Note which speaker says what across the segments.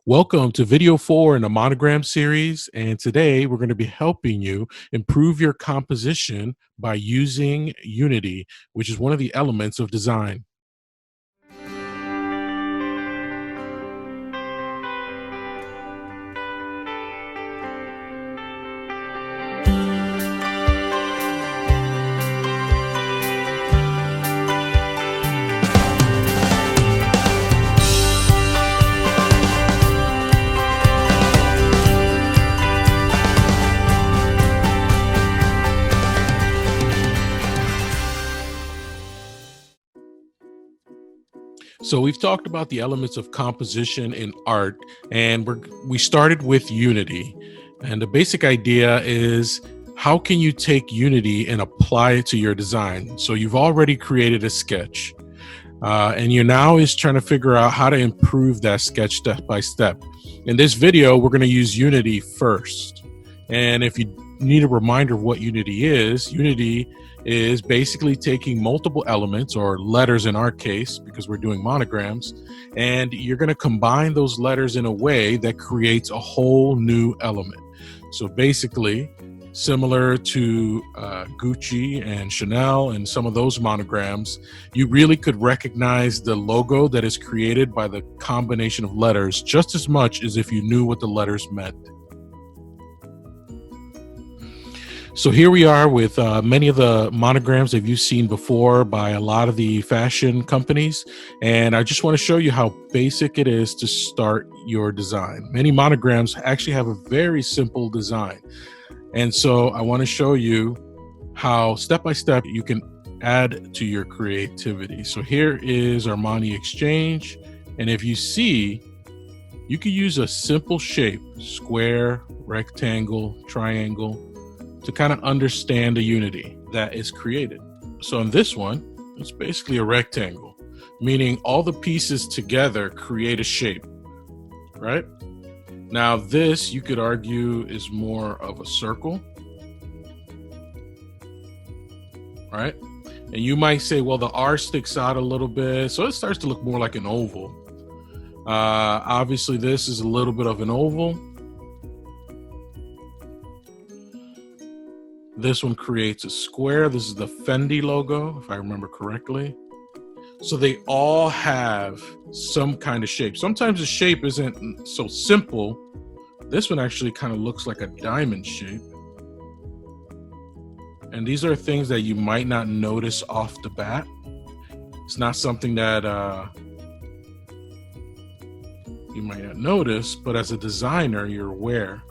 Speaker 1: Welcome to video 4 in the Monogram series. And today we're going to be helping you improve your composition by using Unity, which is one of the elements of design. So we've talked about the elements of composition in art, and we started with Unity. And the basic idea is, how can you take Unity and apply it to your design? So you've already created a sketch, and you're now is trying to figure out how to improve that sketch step by step. In this video, we're going to use Unity first. And if you need a reminder of what Unity is basically taking multiple elements, or letters in our case, because we're doing monograms, and you're going to combine those letters in a way that creates a whole new element. So basically, similar to Gucci and Chanel and some of those monograms, you really could recognize the logo that is created by the combination of letters just as much as if you knew what the letters meant. So here we are with many of the monograms that you've seen before by a lot of the fashion companies. And I just want to show you how basic it is to start your design. Many monograms actually have a very simple design. And so I want to show you how step by step you can add to your creativity. So here is our Armani Exchange. And if you see, you can use a simple shape, square, rectangle, triangle, to kind of understand the unity that is created. So in this one, it's basically a rectangle, meaning all the pieces together create a shape, right? Now this, you could argue, is more of a circle, right? And you might say, well, the R sticks out a little bit, so it starts to look more like an oval. Obviously this is a little bit of an oval. This one creates a square. This is the Fendi logo, if I remember correctly. So they all have some kind of shape. Sometimes the shape isn't so simple. This one actually kind of looks like a diamond shape. And these are things that you might not notice off the bat. It's not something that you might not notice, but as a designer, you're aware.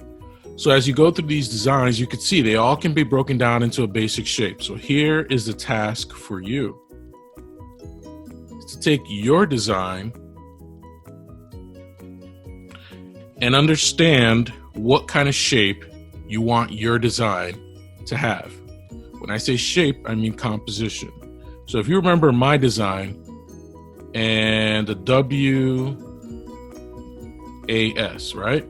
Speaker 1: So as you go through these designs, you can see they all can be broken down into a basic shape. So here is the task for you. It's to take your design and understand what kind of shape you want your design to have. When I say shape, I mean composition. So if you remember my design, and the WAS, right?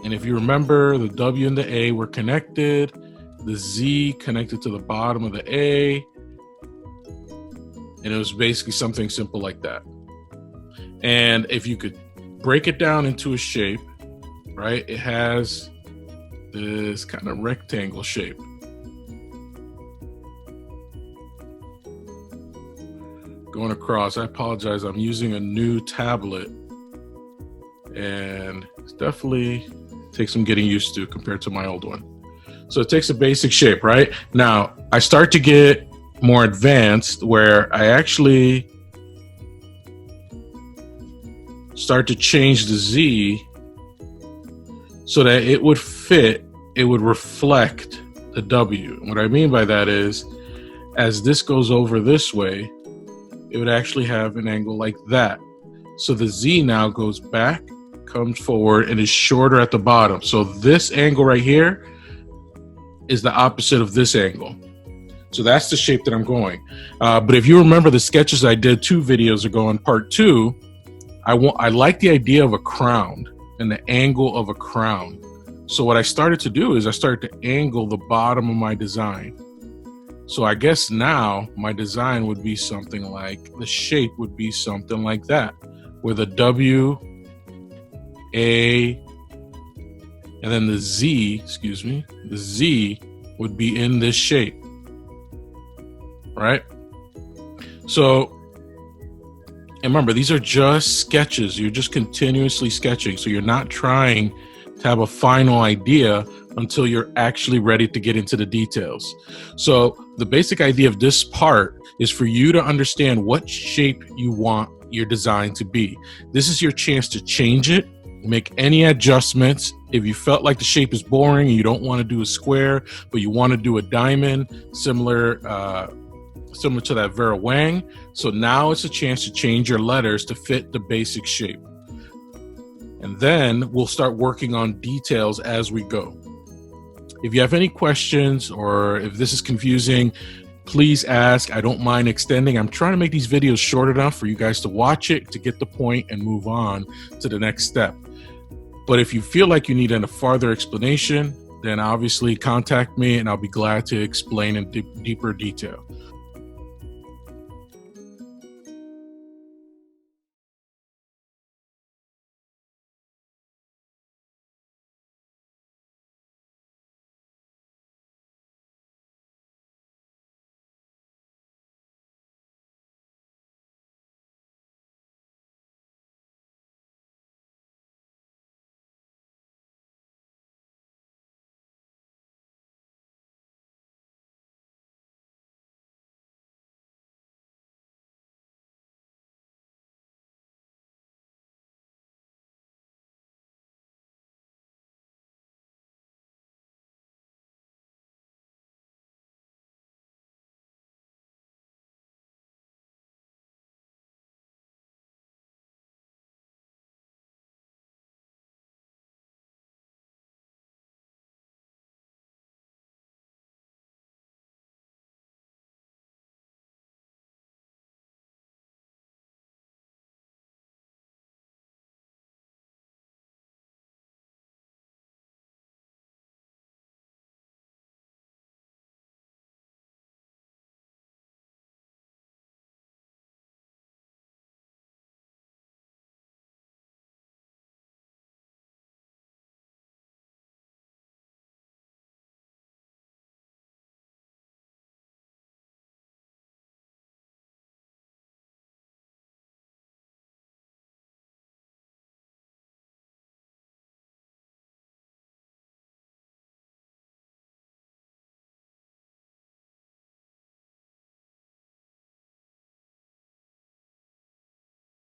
Speaker 1: And if you remember, the W and the A were connected, the Z connected to the bottom of the A, and it was basically something simple like that. And if you could break it down into a shape, right, it has this kind of rectangle shape. Going across, I apologize, I'm using a new tablet, and it's definitely takes some getting used to compared to my old one. So it takes a basic shape, right? Now I start to get more advanced, where I actually start to change the Z so that it would fit, it would reflect the W. What I mean by that is, as this goes over this way, it would actually have an angle like that. So the Z now goes back, comes forward, and is shorter at the bottom. So this angle right here is the opposite of this angle. So that's the shape that I'm going. But if you remember the sketches I did 2 videos ago in part 2, I like the idea of a crown and the angle of a crown. So what I started to do is I started to angle the bottom of my design. So I guess now my design would be something like, the shape would be something like that, where the W A, and then the Z would be in this shape, right? So, and remember, these are just sketches. You're just continuously sketching. So you're not trying to have a final idea until you're actually ready to get into the details. So the basic idea of this part is for you to understand what shape you want your design to be. This is your chance to change it, make any adjustments. If you felt like the shape is boring and you don't want to do a square, but you want to do a diamond, similar to that Vera Wang. So now it's a chance to change your letters to fit the basic shape. And then we'll start working on details as we go. If you have any questions or if this is confusing, please ask. I don't mind extending. I'm trying to make these videos short enough for you guys to watch it, to get the point and move on to the next step. But if you feel like you need a farther explanation, then obviously contact me and I'll be glad to explain in deeper detail.